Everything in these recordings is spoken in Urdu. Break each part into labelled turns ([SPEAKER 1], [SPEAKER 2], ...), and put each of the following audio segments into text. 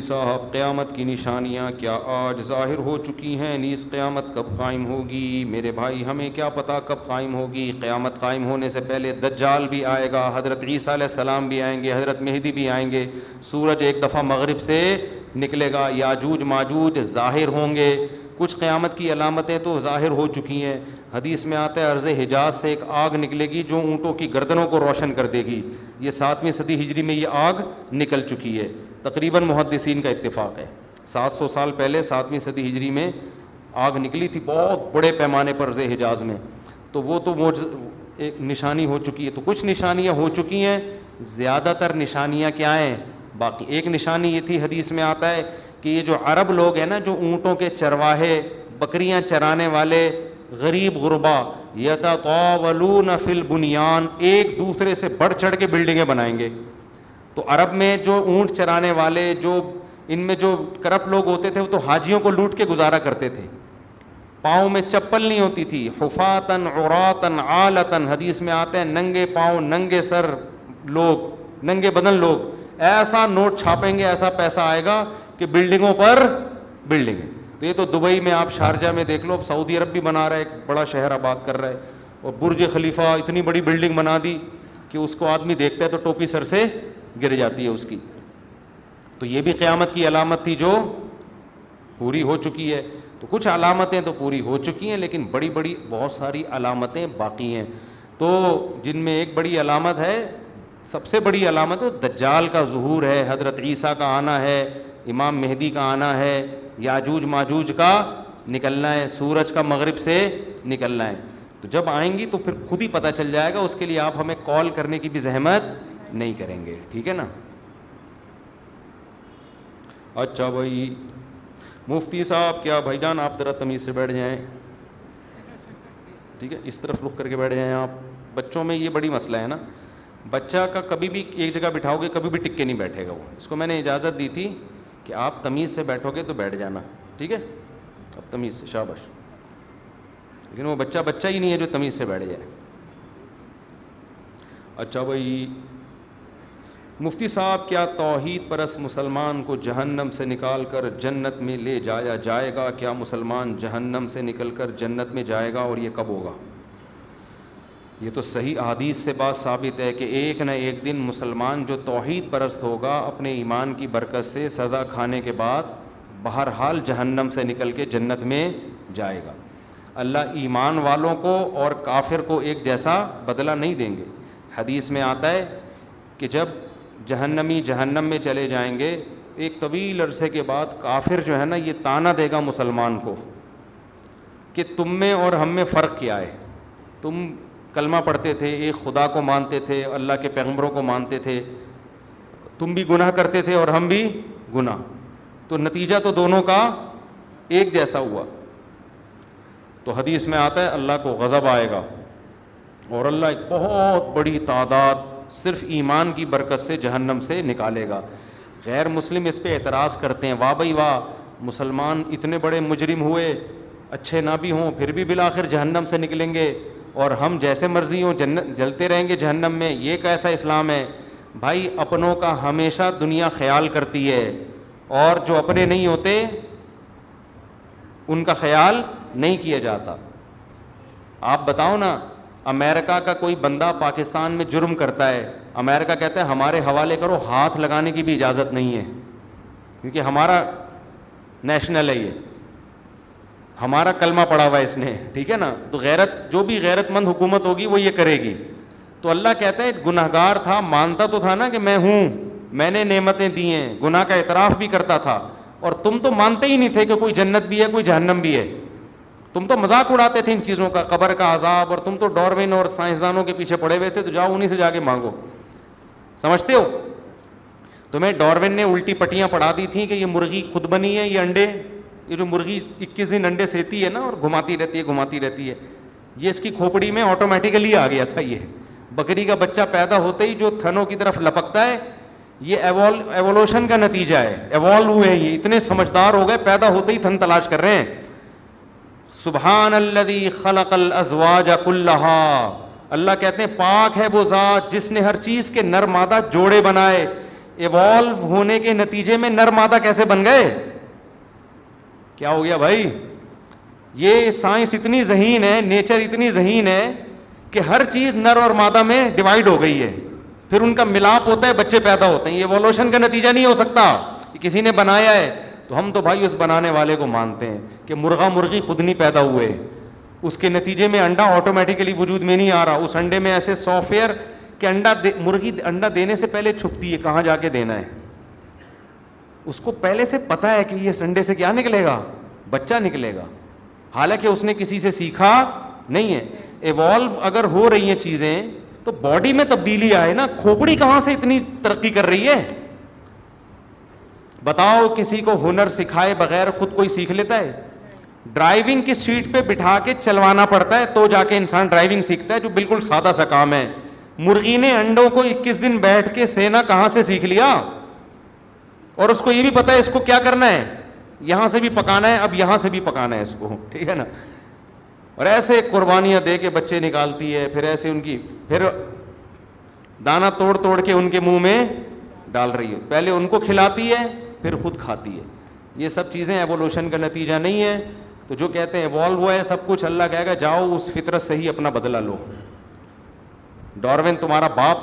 [SPEAKER 1] صاحب قیامت کی نشانیاں کیا آج ظاہر ہو چکی ہیں؟ نیز قیامت کب قائم ہوگی؟ میرے بھائی ہمیں کیا پتہ کب قائم ہوگی؟ قیامت قائم ہونے سے پہلے دجال بھی آئے گا، حضرت عیسیٰ علیہ السلام بھی آئیں گے، حضرت مہدی بھی آئیں گے، سورج ایک دفعہ مغرب سے نکلے گا، یاجوج ماجوج ظاہر ہوں گے۔ کچھ قیامت کی علامتیں تو ظاہر ہو چکی ہیں۔ حدیث میں آتا ہے ارض حجاز سے ایک آگ نکلے گی جو اونٹوں کی گردنوں کو روشن کر دے گی۔ یہ 7ویں صدی ہجری میں یہ آگ نکل چکی ہے، تقریباً محدثین کا اتفاق ہے۔ 700 سال پہلے 7ویں صدی ہجری میں آگ نکلی تھی بہت بڑے پیمانے پر ارض حجاز میں، تو وہ تو ایک نشانی ہو چکی ہے۔ تو کچھ نشانیاں ہو چکی ہیں، زیادہ تر نشانیاں کیا ہیں باقی؟ ایک نشانی یہ تھی، حدیث میں آتا ہے کہ یہ جو عرب لوگ ہیں نا، جو اونٹوں کے چرواہے، بکریاں چرانے والے غریب غربا، یتطاولون فی البنیان، ایک دوسرے سے بڑھ چڑھ کے بلڈنگیں بنائیں گے۔ تو عرب میں جو اونٹ چرانے والے، جو ان میں جو کرپٹ لوگ ہوتے تھے، وہ تو حاجیوں کو لوٹ کے گزارا کرتے تھے۔ پاؤں میں چپل نہیں ہوتی تھی، حفاتن عراتن عالتن، حدیث میں آتے ہیں ننگے پاؤں ننگے سر لوگ، ننگے بدن لوگ، ایسا نوٹ چھاپیں گے، ایسا پیسہ آئے گا کہ بلڈنگوں پر بلڈنگیں۔ تو یہ تو دبئی میں، آپ شارجہ میں دیکھ لو، اب سعودی عرب بھی بنا رہا ہے، ایک بڑا شہر آباد کر رہا ہے، اور برج خلیفہ اتنی بڑی بلڈنگ بنا دی کہ اس کو آدمی دیکھتا ہے تو ٹوپی سر سے گر جاتی ہے اس کی۔ تو یہ بھی قیامت کی علامت تھی جو پوری ہو چکی ہے۔ تو کچھ علامتیں تو پوری ہو چکی ہیں، لیکن بڑی بڑی بہت ساری علامتیں باقی ہیں، تو جن میں ایک بڑی علامت ہے، سب سے بڑی علامت دجال کا ظہور ہے، حضرت عیسیٰ کا آنا ہے، امام مہدی کا آنا ہے، یاجوج ماجوج کا نکلنا ہے، سورج کا مغرب سے نکلنا ہے۔ تو جب آئیں گی تو پھر خود ہی پتہ چل جائے گا، اس کے لیے آپ ہمیں کال کرنے کی بھی زحمت نہیں کریں گے، ٹھیک ہے نا؟ اچھا بھائی مفتی صاحب، کیا بھائی جان آپ ذرا تمیز سے بیٹھ جائیں، ٹھیک ہے، اس طرف رخ کر کے بیٹھ جائیں آپ۔ بچوں میں یہ بڑی مسئلہ ہے نا، بچہ کا کبھی بھی ایک جگہ بٹھاؤ گے کبھی بھی ٹک کے نہیں بیٹھے گا وہ۔ اس کو میں نے اجازت دی تھی کہ آپ تمیز سے بیٹھو گے تو بیٹھ جانا، ٹھیک ہے؟ اب تمیز سے، شاباش۔ لیکن وہ بچہ ہی نہیں ہے جو تمیز سے بیٹھ جائے۔ اچھا بھائی مفتی صاحب، کیا توحید پرست مسلمان کو جہنم سے نکال کر جنت میں لے جایا جائے گا؟ کیا مسلمان جہنم سے نکل کر جنت میں جائے گا، اور یہ کب ہوگا؟ یہ تو صحیح احادیث سے بات ثابت ہے کہ ایک نہ ایک دن مسلمان جو توحید پرست ہوگا، اپنے ایمان کی برکت سے سزا کھانے کے بعد بہرحال جہنم سے نکل کے جنت میں جائے گا۔ اللہ ایمان والوں کو اور کافر کو ایک جیسا بدلہ نہیں دیں گے۔ حدیث میں آتا ہے کہ جب جہنمی جہنم میں چلے جائیں گے، ایک طویل عرصے کے بعد کافر جو ہے نا، یہ تانا دے گا مسلمان کو کہ تم میں اور ہم میں فرق کیا ہے؟ تم کلمہ پڑھتے تھے، ایک خدا کو مانتے تھے، اللہ کے پیغمبروں کو مانتے تھے، تم بھی گناہ کرتے تھے اور ہم بھی گناہ، تو نتیجہ تو دونوں کا ایک جیسا ہوا۔ تو حدیث میں آتا ہے اللہ کو غضب آئے گا، اور اللہ ایک بہت بڑی تعداد صرف ایمان کی برکت سے جہنم سے نکالے گا۔ غیر مسلم اس پہ اعتراض کرتے ہیں، واہ بھائی واہ، مسلمان اتنے بڑے مجرم ہوئے، اچھے نہ بھی ہوں پھر بھی بالآخر جہنم سے نکلیں گے، اور ہم جیسے مرضی ہوں جلتے رہیں گے جہنم میں، یہ کیسا اسلام ہے؟ بھائی اپنوں کا ہمیشہ دنیا خیال کرتی ہے، اور جو اپنے نہیں ہوتے ان کا خیال نہیں کیا جاتا۔ آپ بتاؤ نا، امریکہ کا کوئی بندہ پاکستان میں جرم کرتا ہے، امریکہ کہتا ہے ہمارے حوالے کرو، ہاتھ لگانے کی بھی اجازت نہیں ہے، کیونکہ ہمارا نیشنل ہے، یہ ہمارا کلمہ پڑھا ہوا ہے اس نے، ٹھیک ہے نا؟ تو جو بھی غیرت مند حکومت ہوگی وہ یہ کرے گی۔ تو اللہ کہتا ہے گناہگار تھا، مانتا تو تھا نا کہ میں ہوں، میں نے نعمتیں دی ہیں، گناہ کا اعتراف بھی کرتا تھا، اور تم تو مانتے ہی نہیں تھے کہ کوئی جنت بھی ہے کوئی جہنم بھی ہے، تم تو مذاق اڑاتے تھے ان چیزوں کا، قبر کا عذاب، اور تم تو ڈاروین اور سائنسدانوں کے پیچھے پڑے ہوئے تھے، تو جاؤ انہی سے جا کے مانگو، سمجھتے ہو؟ تمہیں ڈاروین نے الٹی پٹیاں پڑھا دی تھیں کہ یہ مرغی خود بنی ہے، یہ انڈے، یہ جو مرغی 21 دن انڈے سیتی ہے نا اور گھماتی رہتی ہے، یہ اس کی کھوپڑی میں آٹومیٹیکلی آ گیا تھا۔ یہ بکری کا بچہ پیدا ہوتے ہی جو تھنوں کی طرف لپکتا ہے، یہ ایوولوشن کا نتیجہ ہے، ایوالو ہوئے، یہ اتنے سمجھدار ہو گئے، پیدا ہوتے ہی تھن تلاش کر رہے ہیں۔ سبحان الذی خلق الازواج کلھا، اللہ کہتے ہیں پاک ہے وہ ذات جس نے ہر چیز کے نر مادہ جوڑے بنائے۔ ایوالو ہونے کے نتیجے میں نر مادہ کیسے بن گئے؟ کیا ہو گیا بھائی؟ یہ سائنس اتنی ذہین ہے, نیچر اتنی ذہین ہے کہ ہر چیز نر اور مادہ میں ڈیوائڈ ہو گئی ہے, پھر ان کا ملاپ ہوتا ہے, بچے پیدا ہوتے ہیں. یہ ایوولوشن کا نتیجہ نہیں ہو سکتا, کسی نے بنایا ہے. تو ہم تو بھائی اس بنانے والے کو مانتے ہیں کہ مرغا مرغی خود نہیں پیدا ہوئے, اس کے نتیجے میں انڈا آٹومیٹیکلی وجود میں نہیں آ رہا. اس انڈے میں ایسے سافٹ ویئر کہ مرغی انڈا دینے سے پہلے چھپتی ہے کہاں جا کے دینا ہے, اس کو پہلے سے پتا ہے کہ یہ انڈے سے کیا نکلے گا, بچہ نکلے گا, حالانکہ اس نے کسی سے سیکھا نہیں ہے. ایوالو اگر ہو رہی ہیں چیزیں تو باڈی میں تبدیلی آئے نا, کھوپڑی کہاں سے اتنی ترقی کر رہی ہے؟ بتاؤ کسی کو ہنر سکھائے بغیر خود کوئی سیکھ لیتا ہے؟ ڈرائیونگ کی سیٹ پہ بٹھا کے چلوانا پڑتا ہے تو جا کے انسان ڈرائیونگ سیکھتا ہے, جو بالکل سادہ سا کام ہے. مرغی نے انڈوں کو 21 دن بیٹھ کے سینا کہاں سے سیکھ لیا, اور اس کو یہ بھی پتا ہے اس کو کیا کرنا ہے, یہاں سے بھی پکانا ہے, اب یہاں سے بھی پکانا ہے اس کو, ٹھیک ہے نا. اور ایسے قربانیاں دے کے بچے نکالتی ہے, پھر ایسے ان کی پھر دانہ توڑ توڑ کے ان کے منہ میں ڈال رہی ہے, پہلے ان کو کھلاتی ہے پھر خود کھاتی ہے. یہ سب چیزیں ایوولوشن کا نتیجہ نہیں ہے. تو جو کہتے ہیں ایوالو ہوا ہے سب کچھ, اللہ کہے گا جاؤ اس فطرت سے ہی اپنا بدلہ لو. ڈارون تمہارا باپ,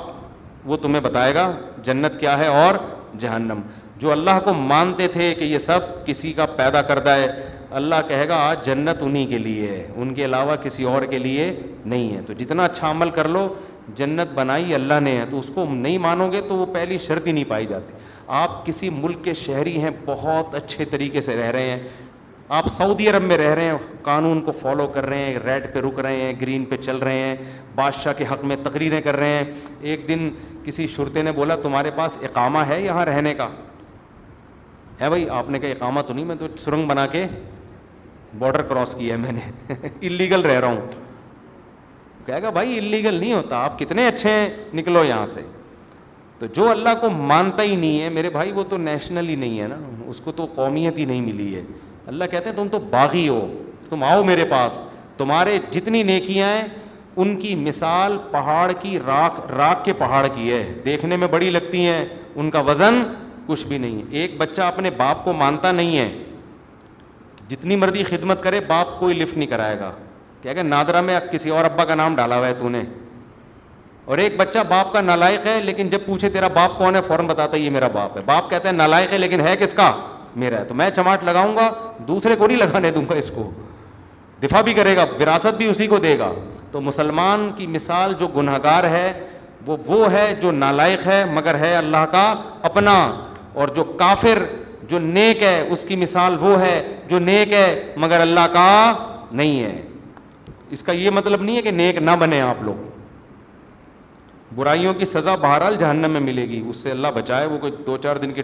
[SPEAKER 1] وہ تمہیں بتائے گا جنت کیا ہے اور جہنم. جو اللہ کو مانتے تھے کہ یہ سب کسی کا پیدا کردہ ہے, اللہ کہے گا آج جنت انہی کے لیے ہے, ان کے علاوہ کسی اور کے لیے نہیں ہے. تو جتنا اچھا عمل کر لو, جنت بنائی اللہ نے ہے, تو اس کو نہیں مانو گے تو وہ پہلی شرط ہی نہیں پائی جاتی. آپ کسی ملک کے شہری ہیں, بہت اچھے طریقے سے رہ رہے ہیں, آپ سعودی عرب میں رہ رہے ہیں, قانون کو فالو کر رہے ہیں, ریڈ پہ رک رہے ہیں, گرین پہ چل رہے ہیں, بادشاہ کے حق میں تقریریں کر رہے ہیں. ایک دن کسی شرطے نے بولا تمہارے پاس اقامہ ہے یہاں رہنے کا؟ ہے بھائی. آپ نے کہا اقامہ تو نہیں, میں تو سرنگ بنا کے بارڈر کراس کیا ہے میں نے, اللیگل رہ رہا ہوں. کہے گا بھائی اللیگل نہیں ہوتا, آپ کتنے اچھے ہیں, نکلو یہاں سے. تو جو اللہ کو مانتا ہی نہیں ہے میرے بھائی, وہ تو نیشنل ہی نہیں ہے نا, اس کو تو قومیت ہی نہیں ملی ہے. اللہ کہتے ہیں تم تو باغی ہو, تم آؤ میرے پاس, تمہارے جتنی نیکیاں ہیں ان کی مثال پہاڑ کی راکھ کے پہاڑ کی ہے, دیکھنے میں بڑی لگتی ہیں, ان کا وزن کچھ بھی نہیں ہے. ایک بچہ اپنے باپ کو مانتا نہیں ہے, جتنی مرضی خدمت کرے باپ کوئی لفٹ نہیں کرائے گا, کہے گا نادرا میں کسی اور ابا کا نام ڈالا ہوا ہے تو نے. اور ایک بچہ باپ کا نالائق ہے, لیکن جب پوچھے تیرا باپ کون ہے فوراً بتاتا ہے یہ میرا باپ ہے. باپ کہتا ہے نالائق ہے لیکن ہے کس کا, میرا ہے, تو میں چماٹ لگاؤں گا, دوسرے کو نہیں لگانے دوں گا, اس کو دفاع بھی کرے گا, وراثت بھی اسی کو دے گا. تو مسلمان کی مثال جو گنہگار ہے وہ ہے جو نالائق ہے مگر ہے اللہ کا اپنا, اور جو کافر جو نیک ہے اس کی مثال وہ ہے جو نیک ہے مگر اللہ کا نہیں ہے. اس کا یہ مطلب نہیں ہے کہ نیک نہ بنے آپ لوگ, برائیوں کی سزا بہرحال جہنم میں ملے گی, اس سے اللہ بچائے, وہ کوئی 2-4 دن کی